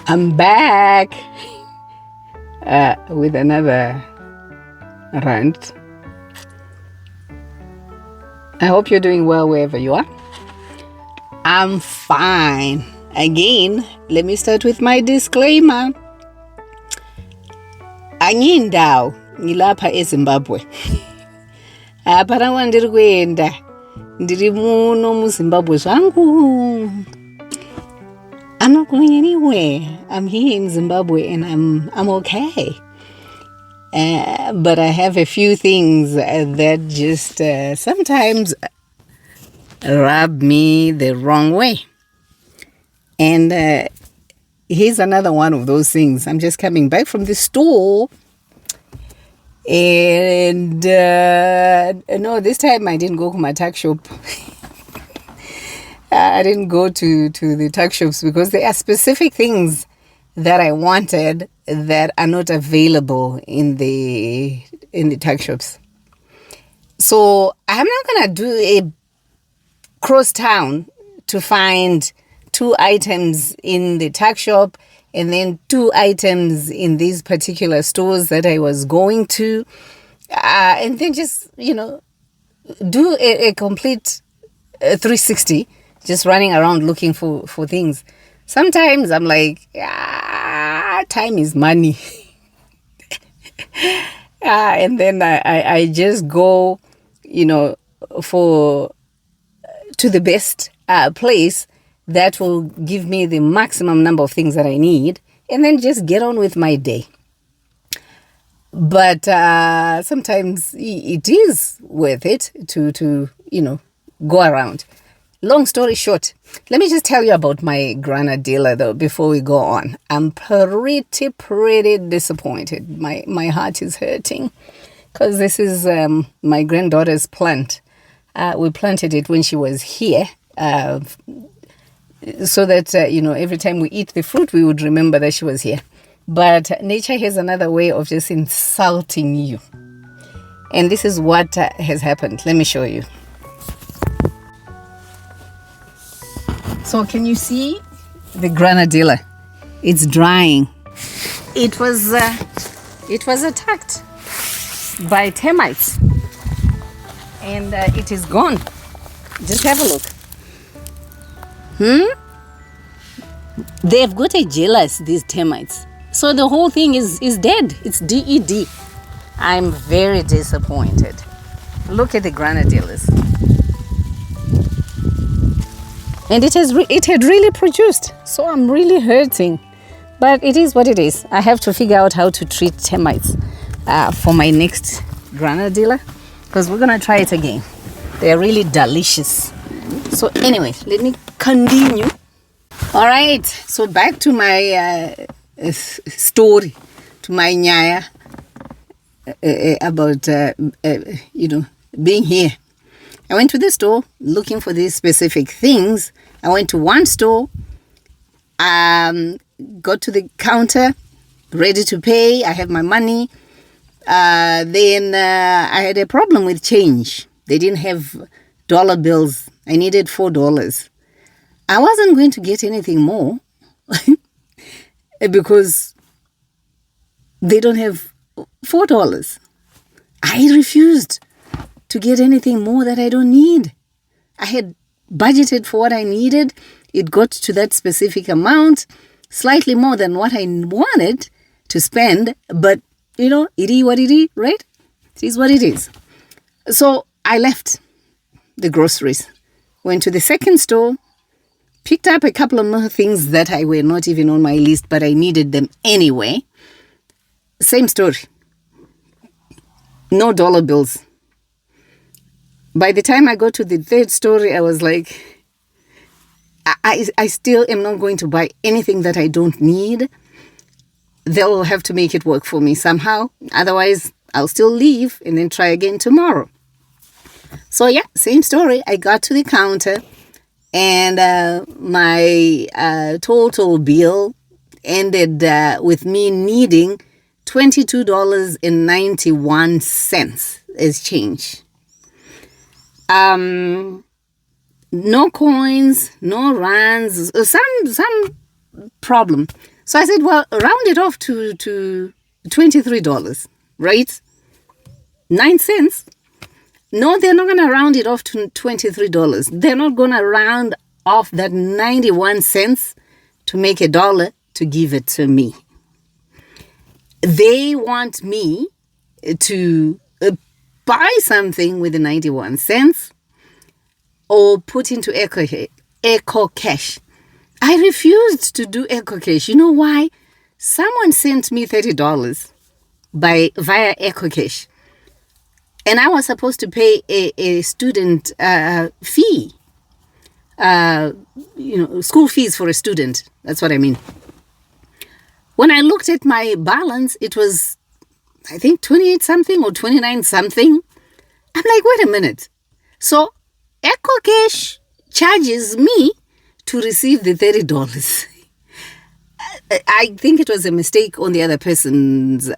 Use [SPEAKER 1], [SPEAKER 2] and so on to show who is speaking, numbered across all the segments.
[SPEAKER 1] I'm back with another rant. I hope you're doing well wherever you are. I'm fine. Again, let me start with my disclaimer. Angiyindawo ngilapha eZimbabwe. Apana ndiri kuenda. Ndiri muno muZimbabwe zvangu. I'm not going anywhere. I'm here in Zimbabwe and I'm okay. But I have a few things that just sometimes rub me the wrong way. And here's another one of those things. I'm just coming back from the store. And no, this time I didn't go to my tuck shop. I didn't go to the tuck shops because there are specific things that I wanted that are not available in the tuck shops. So I'm not gonna do a cross town to find 2 items in the tuck shop and then 2 items in these particular stores that I was going to, and then just do a complete 360. Just running around looking for things. Sometimes I'm like, time is money. And then I just go, to the best place that will give me the maximum number of things that I need, and then just get on with my day. But sometimes it is worth it to go around. Long story short, let me just tell you about my granadilla though before we go on. I'm pretty disappointed. My heart is hurting because this is my granddaughter's plant. We planted it when she was here so that, every time we eat the fruit, we would remember that she was here. But nature has another way of just insulting you. And this is what has happened. Let me show you. So can you see the granadilla? It's drying. It was attacked by termites, and it is gone. Just have a look. They've got a jealous, these termites. So the whole thing is dead. It's dead. I'm very disappointed. Look at the granadillas. And it had really produced. So I'm really hurting. But it is what it is. I have to figure out how to treat termites for my next granadilla, because we're going to try it again. They're really delicious. So anyway, let me continue. All right. So back to my story, to my nyaya about, being here. I went to the store looking for these specific things. I went to one store, got to the counter, ready to pay. I have my money. Then I had a problem with change. They didn't have dollar bills. I needed $4. I wasn't going to get anything more because they don't have $4. I refused to get anything more that I don't need. I had budgeted for what I needed. It got to that specific amount, slightly more than what I wanted to spend, but it is what it is, right? It is what it is. So I left the groceries, went to the second store, picked up a couple of more things that I were not even on my list, but I needed them anyway. Same story. No dollar bills. By the time I got to the third story, I was like, I still am not going to buy anything that I don't need. They'll have to make it work for me somehow. Otherwise, I'll still leave and then try again tomorrow. So yeah, same story. I got to the counter and my total bill ended with me needing $22.91 as change. No coins, no rands, some problem. So I said, well, round it off to $23, right? 9 cents. No, they're not going to round it off to $23. They're not going to round off that 91 cents to make $1 to give it to me. They want me to buy something with the 91 cents or put into Eco Cash. I refused to do Eco Cash. You know why? Someone sent me $30 via Eco Cash. And I was supposed to pay a student fee, school fees for a student. That's what I mean. When I looked at my balance, it was, I think, 28 something or 29 something. I'm like, wait a minute. So EcoCash charges me to receive the $30. I think it was a mistake on the other person's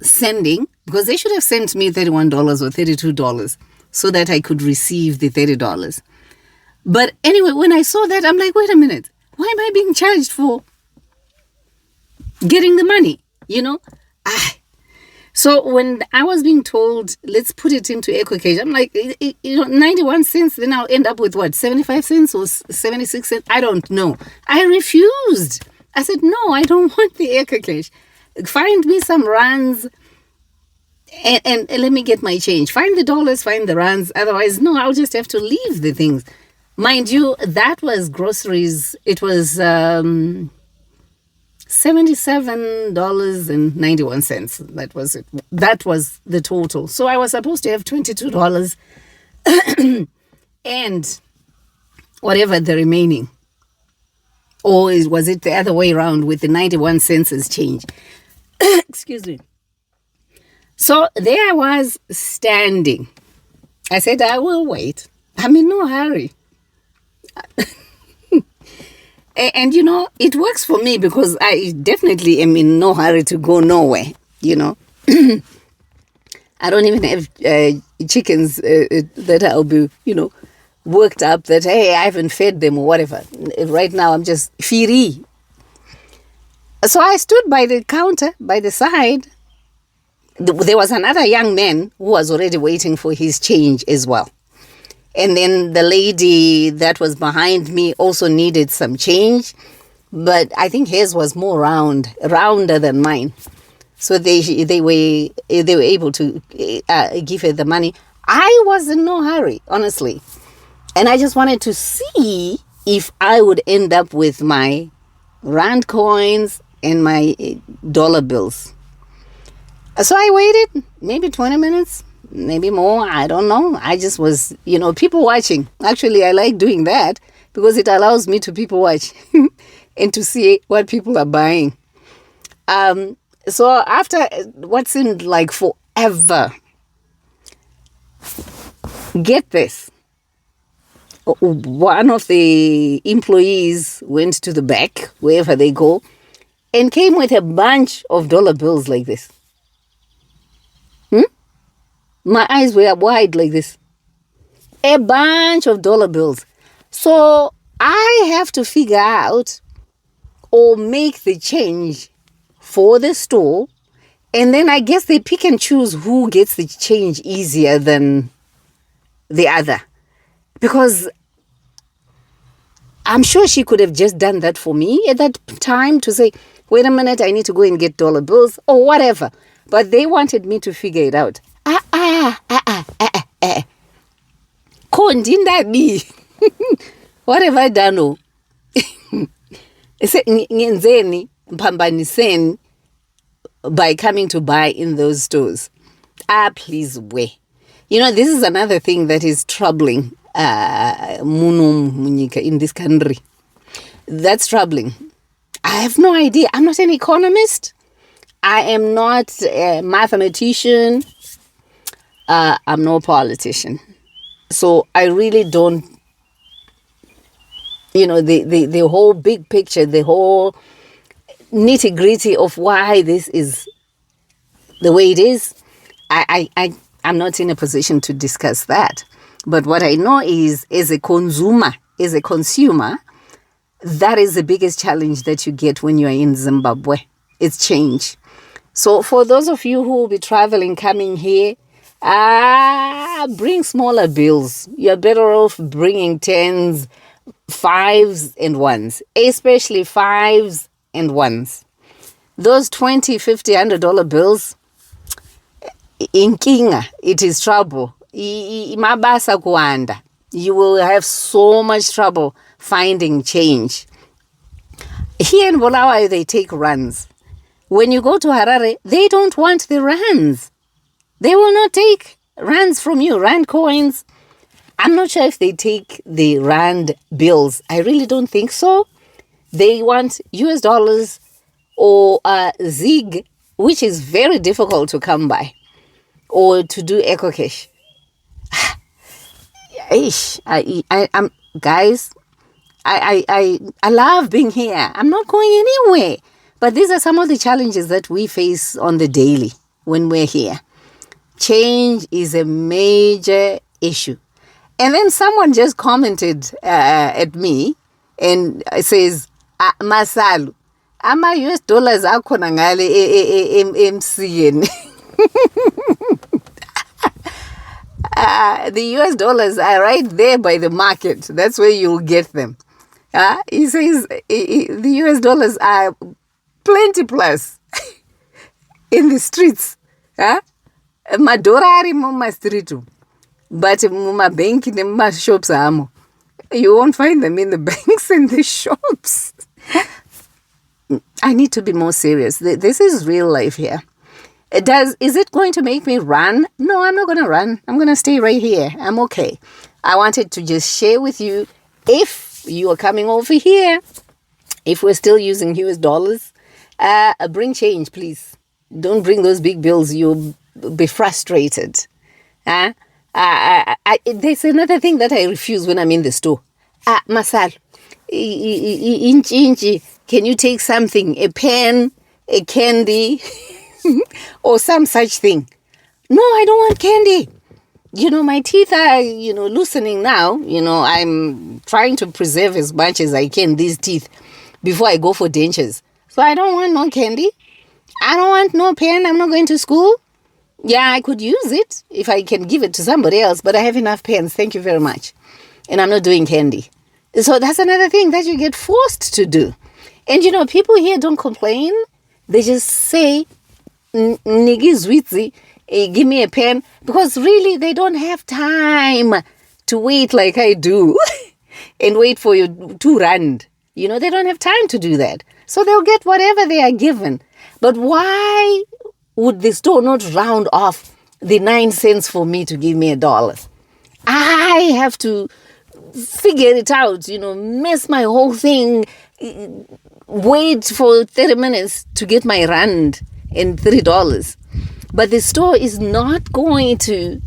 [SPEAKER 1] sending, because they should have sent me $31 or $32 so that I could receive the $30. But anyway, when I saw that, I'm like, wait a minute. Why am I being charged for getting the money? So when I was being told, let's put it into EcoCash, I'm like, 91 cents, then I'll end up with what, 75 cents or 76 cents? I don't know. I refused. I said, no, I don't want the EcoCash. Find me some rands and let me get my change. Find the dollars, find the rands. Otherwise, no, I'll just have to leave the things. Mind you, that was groceries. It was $77.91. That was it. That was the total. So I was supposed to have $22 and whatever the remaining. Or was it the other way around with the 91 cents as change? Excuse me. So there I was standing. I said, I will wait. I'm in no hurry. And it works for me because I definitely am in no hurry to go nowhere, I don't even have chickens that I'll be, worked up that, hey, I haven't fed them or whatever. Right now, I'm just free. So I stood by the counter, by the side. There was another young man who was already waiting for his change as well. And then the lady that was behind me also needed some change. But I think hers was more rounder than mine. So they were able to give her the money. I was in no hurry, honestly. And I just wanted to see if I would end up with my rand coins and my dollar bills. So I waited maybe 20 minutes, maybe more. I don't know. I just was, people watching. Actually, I like doing that because it allows me to people watch and to see what people are buying. So after what seemed like forever, get this. One of the employees went to the back, wherever they go, and came with a bunch of dollar bills like this. My eyes were wide like this. A bunch of dollar bills. So I have to figure out or make the change for the store. And then I guess they pick and choose who gets the change easier than the other. Because I'm sure she could have just done that for me at that time to say, wait a minute, I need to go and get dollar bills or whatever. But they wanted me to figure it out. Kondindabi. What have I done? By coming to buy in those stores. Please wait. This is another thing that is troubling in this country. That's troubling. I have no idea. I'm not an economist. I am not a mathematician. I'm no politician. So I really don't, the whole big picture, the whole nitty-gritty of why this is the way it is. I'm not in a position to discuss that. But what I know is, as a consumer, That is the biggest challenge that you get when you are in Zimbabwe. It's change. So for those of you who will be traveling, coming here, bring smaller bills. You're better off bringing tens, fives, and ones, especially fives and ones. Those 20, 50, $100 bills, inkinga, it is trouble. Mabasa kuanda. You will have so much trouble finding change. Here in Bulawayo, they take runs. When you go to Harare, they don't want the rands. They will not take rands from you, rand coins. I'm not sure if they take the rand bills. I really don't think so. They want US dollars or Zig, which is very difficult to come by, or to do Eco Cash. Guys, I love being here. I'm not going anywhere. But these are some of the challenges that we face on the daily when we're here. Change is a major issue. And then someone just commented at me and says, Masalu, ama US dollars akhona ngale MCN. The US dollars are right there by the market. That's where you'll get them. He says the US dollars are plenty plus in the streets. Madorari muma street. But muma bank in the shops amo. You won't find them in the banks and the shops. I need to be more serious. This is real life here. Is it going to make me run? No, I'm not going to run. I'm going to stay right here. I'm okay. I wanted to just share with you, if you are coming over here, if we're still using US dollars, bring change, please. Don't bring those big bills. You'll be frustrated. There's another thing that I refuse when I'm in the store. Masal, inchi, can you take something, a pen, a candy, or some such thing? No, I don't want candy. My teeth are, loosening now. I'm trying to preserve as much as I can these teeth before I go for dentures. So I don't want no candy. I don't want no pen. I'm not going to school. Yeah, I could use it if I can give it to somebody else, but I have enough pens. Thank you very much. And I'm not doing candy. So that's another thing that you get forced to do. And, people here don't complain. They just say, Nigi Zwitzi, give me a pen. Because really, they don't have time to wait like I do and wait for your 2 rand. They don't have time to do that. So they'll get whatever they are given. But why would the store not round off the 9 cents for me to give me $1? I have to figure it out, mess my whole thing, wait for 30 minutes to get my rand and $3. But the store is not going to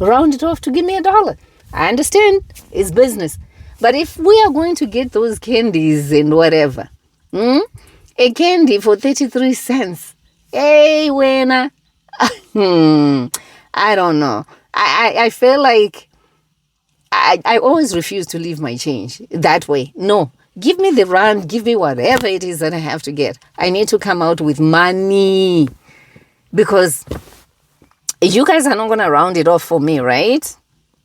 [SPEAKER 1] round it off to give me $1. I understand, it's business. But if we are going to get those candies and whatever, a candy for 33 cents, hey, winner. I don't know. I feel like I always refuse to leave my change that way. No, give me the rand, give me whatever it is that I have to get. I need to come out with money because you guys are not going to round it off for me, right?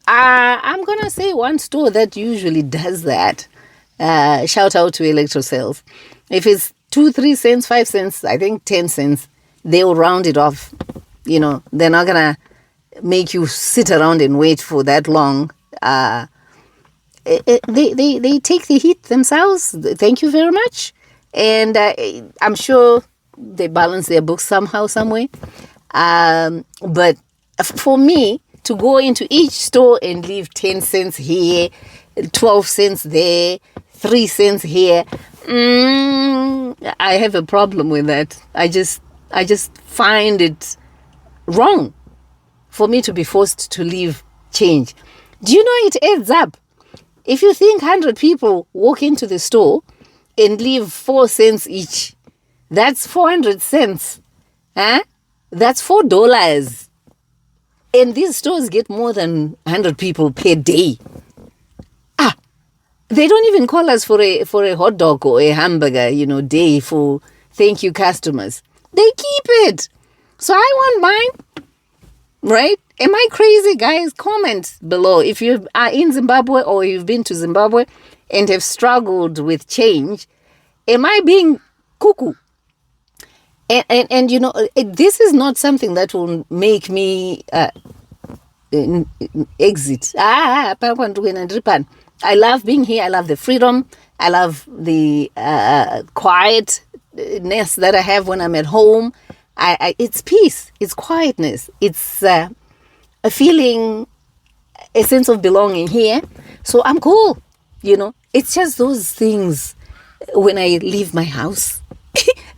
[SPEAKER 1] I'm going to say one store that usually does that. Shout out to Electro Sales. If it's 2, 3 cents, 5 cents, I think 10 cents, they'll round it off. They're not going to make you sit around and wait for that long. They take the heat themselves. Thank you very much. And I'm sure they balance their books somehow, some way. But for me, to go into each store and leave 10 cents here, 12 cents there, 3 cents here, I have a problem with that. I just find it wrong for me to be forced to leave change. Do you know it adds up? If you think 100 people walk into the store and leave 4 cents each, that's 400 cents. That's $4. And these stores get more than 100 people per day. They don't even call us for a hot dog or a hamburger, day for thank you customers. They keep it. So I want mine, right? Am I crazy, guys? Comment below if you are in Zimbabwe or you've been to Zimbabwe and have struggled with change. Am I being cuckoo? And this is not something that will make me exit. I love being here. I love the freedom. I love the quietness that I have when I'm at home. It's peace. It's quietness. It's a feeling, a sense of belonging here. So I'm cool. It's just those things when I leave my house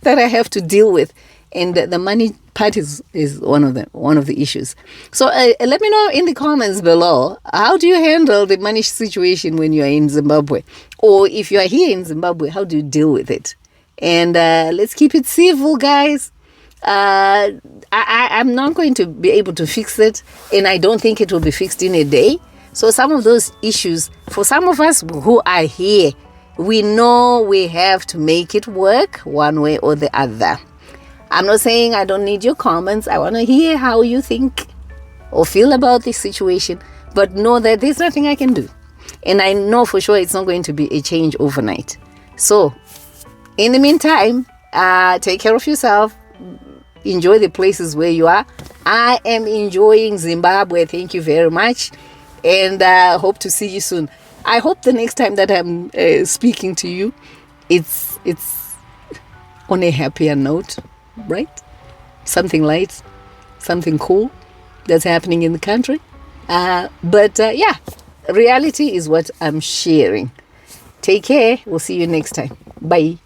[SPEAKER 1] that I have to deal with. And the money part is one of the issues. So let me know in the comments below, how do you handle the money situation when you are in Zimbabwe? Or if you are here in Zimbabwe, how do you deal with it? And let's keep it civil, guys. I'm not going to be able to fix it, and I don't think it will be fixed in a day. So some of those issues, for some of us who are here, we know we have to make it work one way or the other. I'm not saying I don't need your comments. I want to hear how you think or feel about this situation, but know that there's nothing I can do. And I know for sure it's not going to be a change overnight. So in the meantime, take care of yourself. Enjoy the places where you are. I am enjoying Zimbabwe. Thank you very much. And I hope to see you soon. I hope the next time that I'm speaking to you, it's on a happier note, right? Something light, something cool that's happening in the country. But reality is what I'm sharing. Take care. We'll see you next time. Bye.